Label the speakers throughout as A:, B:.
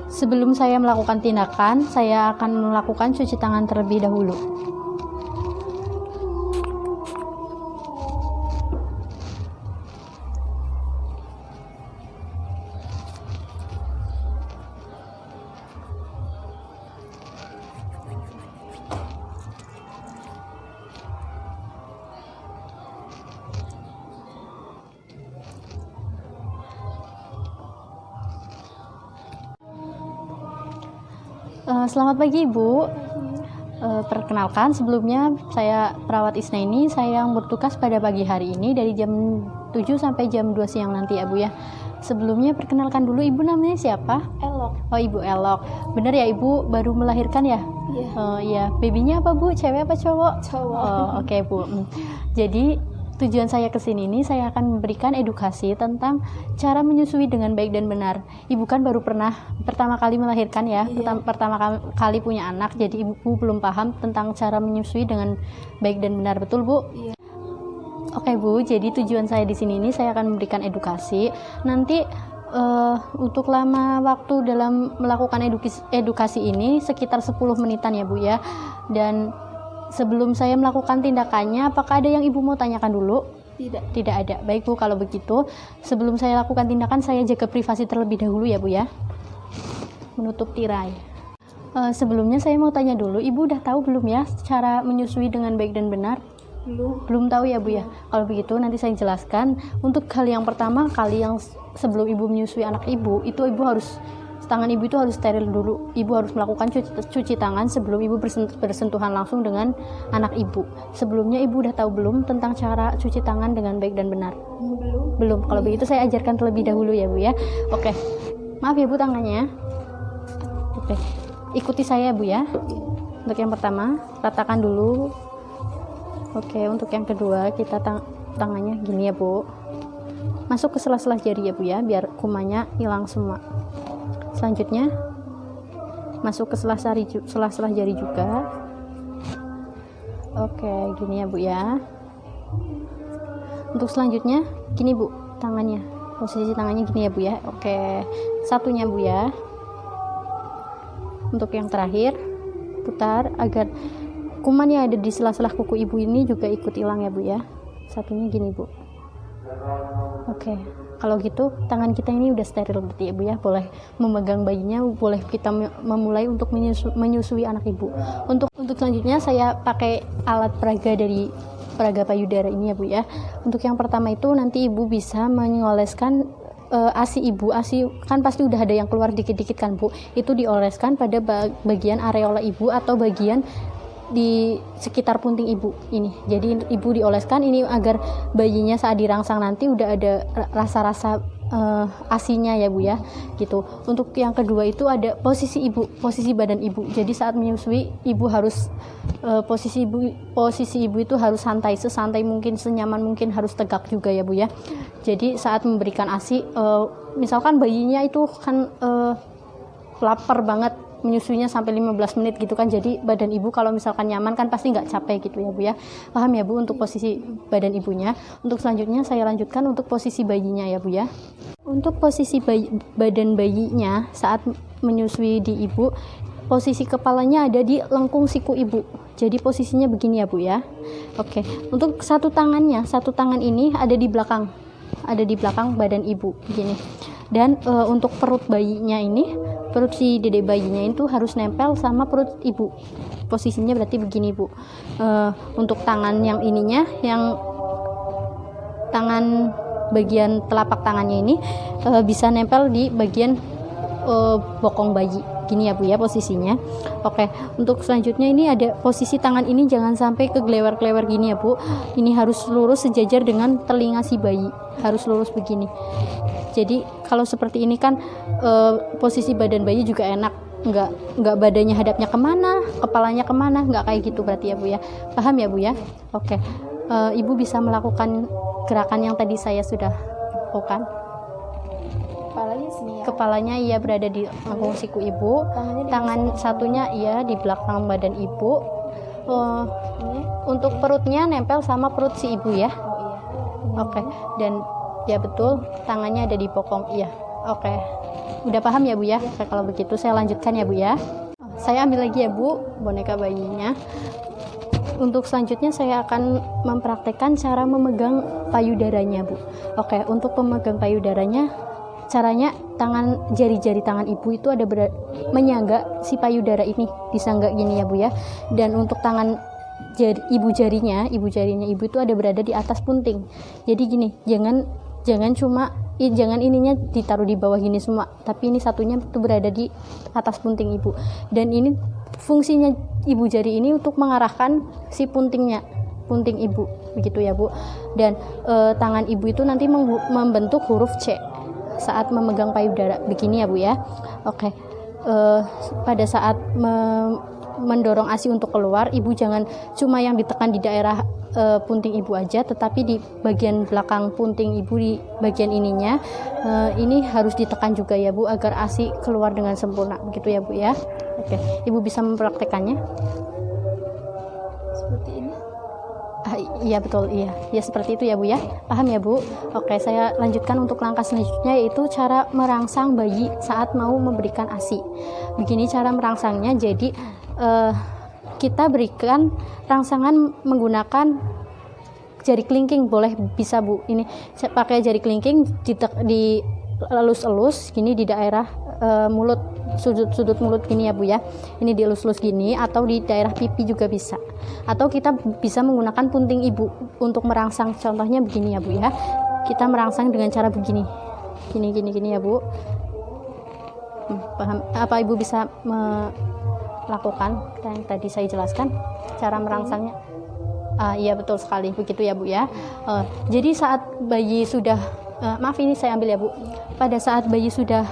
A: Sebelum saya melakukan tindakan, saya akan melakukan cuci tangan terlebih dahulu. Selamat pagi Ibu. Perkenalkan, sebelumnya saya perawat Isnaini. Saya yang bertugas pada pagi hari ini dari jam 7 sampai jam 2 siang nanti ya Bu ya. Sebelumnya perkenalkan dulu, Ibu namanya siapa?
B: Elok.
A: Oh, Ibu Elok. Bener ya Ibu baru melahirkan ya?
B: Iya.
A: Iya. Babynya apa Bu? Cewek apa cowok?
B: Cowok.
A: Oh, oke Bu. Jadi tujuan saya kesini ini saya akan memberikan edukasi tentang cara menyusui dengan baik dan benar. Ibu kan baru pernah pertama kali melahirkan ya,
B: Iya.
A: pertama kali punya anak, jadi ibu belum paham tentang cara menyusui dengan baik dan benar, betul Bu?
B: Iya.
A: Oke Bu, jadi tujuan saya di sini ini saya akan memberikan edukasi. Nanti untuk lama waktu dalam melakukan edukasi ini sekitar 10 menitan ya Bu ya. Dan sebelum saya melakukan tindakannya, apakah ada yang Ibu mau tanyakan dulu?
B: Tidak.
A: Tidak ada. Baik Bu, kalau begitu sebelum saya lakukan tindakan, saya jaga privasi terlebih dahulu ya Bu ya. Menutup tirai. Sebelumnya saya mau tanya dulu, Ibu udah tahu belum ya cara menyusui dengan baik dan benar? Belum tahu ya Bu ya. Kalau begitu nanti saya jelaskan. Untuk kali yang pertama, kali yang sebelum Ibu menyusui anak Ibu, itu Ibu harus tangan Ibu itu harus steril dulu. Ibu harus melakukan cuci tangan sebelum Ibu bersentuhan langsung dengan anak Ibu. Sebelumnya Ibu udah tahu belum tentang cara cuci tangan dengan baik dan benar? Belum. Kalau begitu saya ajarkan terlebih dahulu ya Bu ya. Oke. Maaf ya Bu tangannya. Oke. Ikuti saya Bu ya. Untuk yang pertama, ratakan dulu. Oke, untuk yang kedua kita tangannya gini ya Bu. Masuk ke sela-sela jari ya Bu ya, biar kumannya hilang semua. Selanjutnya masuk ke sela-sela jari juga. Oke, gini ya Bu ya. Untuk selanjutnya gini Bu, tangannya. Posisi tangannya gini ya Bu ya. Oke, satunya Bu ya. Untuk yang terakhir, putar agar kuman yang ada di sela-sela kuku Ibu ini juga ikut hilang ya Bu ya. Satunya gini Bu. Oke, kalau gitu tangan kita ini udah steril berarti ya Bu ya. Boleh memegang bayinya, boleh kita memulai untuk menyusui anak Ibu. Untuk selanjutnya saya pakai alat peraga dari peraga payudara ini ya Bu ya. Untuk yang pertama itu nanti Ibu bisa mengoleskan ASI Ibu. ASI kan pasti udah ada yang keluar dikit-dikit kan Bu. Itu dioleskan pada bagian areola Ibu atau bagian di sekitar punting Ibu ini. Jadi Ibu dioleskan ini agar bayinya saat dirangsang nanti udah ada rasa-rasa asinya ya Bu ya, gitu. Untuk yang kedua itu ada posisi Ibu, posisi badan Ibu. Jadi saat menyusui Ibu harus posisi Ibu itu harus santai, sesantai mungkin, senyaman mungkin, harus tegak juga ya Bu ya. Jadi saat memberikan ASI, misalkan bayinya itu kan lapar banget, menyusuinya sampai 15 menit gitu kan, jadi badan Ibu kalau misalkan nyaman kan pasti nggak capek gitu ya Bu ya. Paham ya Bu untuk posisi badan Ibunya. Untuk selanjutnya saya lanjutkan untuk posisi bayinya ya Bu ya. Untuk posisi badan bayinya saat menyusui di Ibu, posisi kepalanya ada di lengkung siku Ibu. Jadi posisinya begini ya Bu ya. Oke. Untuk satu tangan ini ada di belakang badan Ibu begini. Dan untuk perut bayinya ini, perut si dede bayinya itu harus nempel sama perut Ibu. Posisinya berarti begini Bu. Untuk tangan yang ininya, yang tangan bagian telapak tangannya ini bisa nempel di bagian bokong bayi. Gini ya Bu ya posisinya. Oke, untuk selanjutnya ini ada posisi tangan ini jangan sampai kegelewer-gelewer gini ya Bu. Ini harus lurus sejajar dengan telinga si bayi. Harus lurus begini. Jadi kalau seperti ini kan posisi badan bayi juga enak, nggak badannya hadapnya kemana, kepalanya kemana, nggak kayak gitu berarti ya Bu ya. Paham ya Bu ya? Oke. Ibu bisa melakukan gerakan yang tadi saya sudah lakukan.
B: Kepalanya sini ya.
A: Kepalanya iya berada di lengkung siku Ibu. Tangan satunya iya di belakang badan Ibu. Untuk perutnya nempel sama perut si Ibu ya.
B: Oh iya.
A: Oke. Dan ya betul, tangannya ada di bokong. Iya. Oke. Udah paham ya Bu ya? Kalau begitu saya lanjutkan ya Bu ya. Saya ambil lagi ya Bu boneka bayinya. Untuk selanjutnya saya akan mempraktekkan cara memegang payudaranya Bu. Oke, untuk pemegang payudaranya, caranya jari-jari tangan ibu itu ada menyangga si payudara ini, disangga gini ya Bu ya. Dan untuk tangan ibu jarinya ibu itu ada berada di atas punting. Jadi gini, jangan ininya ditaruh di bawah gini semua, tapi ini satunya itu berada di atas punting ibu. Dan ini fungsinya ibu jari ini untuk mengarahkan si punting ibu, begitu ya Bu. Dan tangan ibu itu nanti membentuk huruf C saat memegang payudara, begini ya Bu ya. Oke. Pada saat mendorong ASI untuk keluar, ibu jangan cuma yang ditekan di daerah punting ibu aja, tetapi di bagian belakang punting ibu, di bagian ininya ini harus ditekan juga ya Bu, agar ASI keluar dengan sempurna, begitu ya Bu ya. Oke, ibu bisa mempraktekannya
B: Seperti ini.
A: Iya betul, iya seperti itu ya Bu ya. Paham ya Bu? Oke, saya lanjutkan untuk langkah selanjutnya, yaitu cara merangsang bayi saat mau memberikan ASI. Begini cara merangsangnya. Jadi kita berikan rangsangan menggunakan jari kelingking, bisa Bu. Ini saya pakai jari kelingking, di elus-elus gini di daerah mulut, sudut mulut gini ya Bu ya. Ini dielus-elus gini, atau di daerah pipi juga bisa. Atau kita bisa menggunakan punting ibu untuk merangsang. Contohnya begini ya Bu ya. Kita merangsang dengan cara begini. Gini ya Bu. Paham? Apa Ibu bisa melakukan yang tadi saya jelaskan cara merangsangnya? Iya betul sekali, begitu ya Bu ya. Jadi saat bayi sudah maaf ini saya ambil ya Bu. Pada saat bayi sudah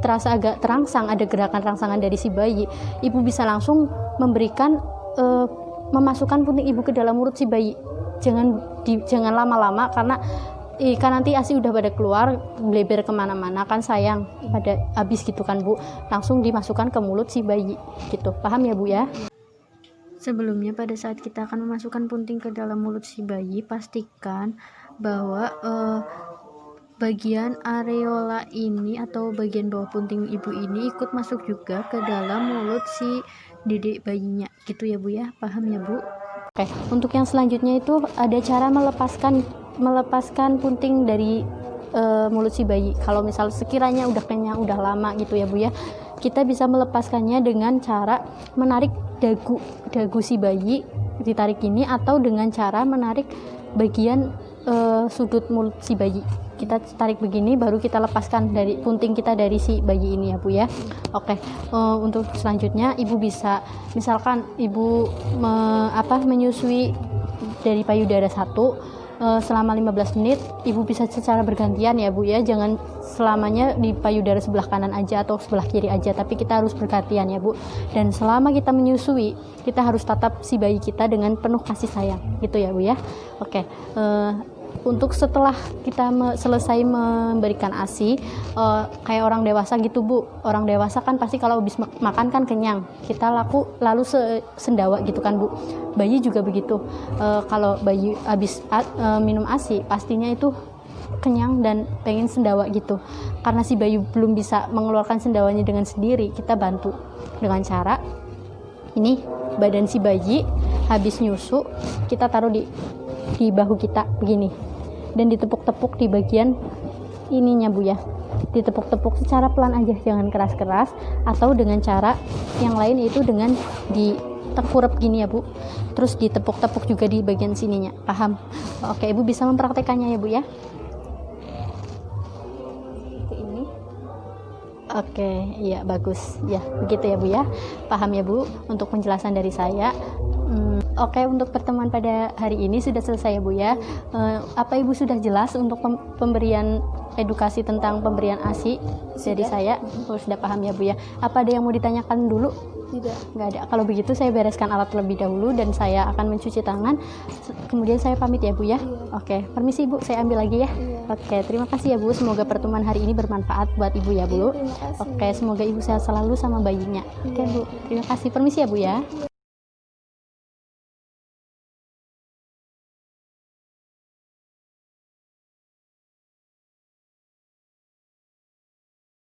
A: terasa agak terangsang, ada gerakan rangsangan dari si bayi, ibu bisa langsung memberikan memasukkan punting ibu ke dalam mulut si bayi. Jangan lama-lama, karena nanti ASI udah pada keluar, bleber kemana-mana kan sayang, pada habis gitu kan Bu. Langsung dimasukkan ke mulut si bayi gitu. Paham ya Bu ya? Sebelumnya pada saat kita akan memasukkan punting ke dalam mulut si bayi, pastikan bahwa bagian areola ini atau bagian bawah punting ibu ini ikut masuk juga ke dalam mulut si dedek bayinya, gitu ya Bu ya. Paham ya Bu? Oke, untuk yang selanjutnya itu ada cara melepaskan punting dari mulut si bayi. Kalau misal sekiranya udah kenyang, udah lama gitu ya Bu ya, kita bisa melepaskannya dengan cara menarik dagu si bayi, ditarik gini, atau dengan cara menarik bagian sudut mulut si bayi. Kita tarik begini, baru kita lepaskan dari punting kita dari si bayi ini ya Bu ya. Oke, untuk selanjutnya ibu bisa, misalkan ibu menyusui dari payudara 1 selama 15 menit, ibu bisa secara bergantian ya Bu ya. Jangan selamanya di payudara sebelah kanan aja atau sebelah kiri aja, tapi kita harus bergantian ya Bu. Dan selama kita menyusui, kita harus tatap si bayi kita dengan penuh kasih sayang, gitu ya Bu ya. Oke, untuk setelah kita selesai memberikan ASI, kayak orang dewasa gitu Bu. Orang dewasa kan pasti kalau habis makan kan kenyang, kita lalu sendawa gitu kan Bu. Bayi juga begitu. Kalau bayi habis minum ASI, pastinya itu kenyang dan pengen sendawa gitu. Karena si bayi belum bisa mengeluarkan sendawanya dengan sendiri, kita bantu dengan cara ini, badan si bayi habis nyusu kita taruh di bahu kita begini, dan ditepuk-tepuk di bagian ininya Bu ya. Ditepuk-tepuk secara pelan aja, jangan keras-keras, atau dengan cara yang lain, yaitu dengan ditengkurap gini ya Bu. Terus ditepuk-tepuk juga di bagian sininya. Paham? Oke, Ibu bisa mempraktekannya ya Bu ya. Ini. Oke, iya bagus. Ya, begitu ya Bu ya. Paham ya Bu untuk penjelasan dari saya. Oke, untuk pertemuan pada hari ini sudah selesai ya Bu ya. Apa Ibu sudah jelas untuk pemberian edukasi tentang pemberian ASI dari saya? Sudah paham ya Bu ya. Apa ada yang mau ditanyakan dulu?
B: Tidak.
A: Nggak ada. Kalau begitu saya bereskan alat terlebih dahulu dan saya akan mencuci tangan. Kemudian saya pamit ya Bu ya.
B: Iya.
A: Oke, permisi Bu, saya ambil lagi ya.
B: Iya.
A: Oke, terima kasih ya Bu. Semoga pertemuan hari ini bermanfaat buat Ibu ya Bu.
B: Terima kasih.
A: Oke, semoga Ibu sehat selalu sama bayinya. Oke
B: Iya.
A: Bu, terima kasih. Permisi ya Bu ya.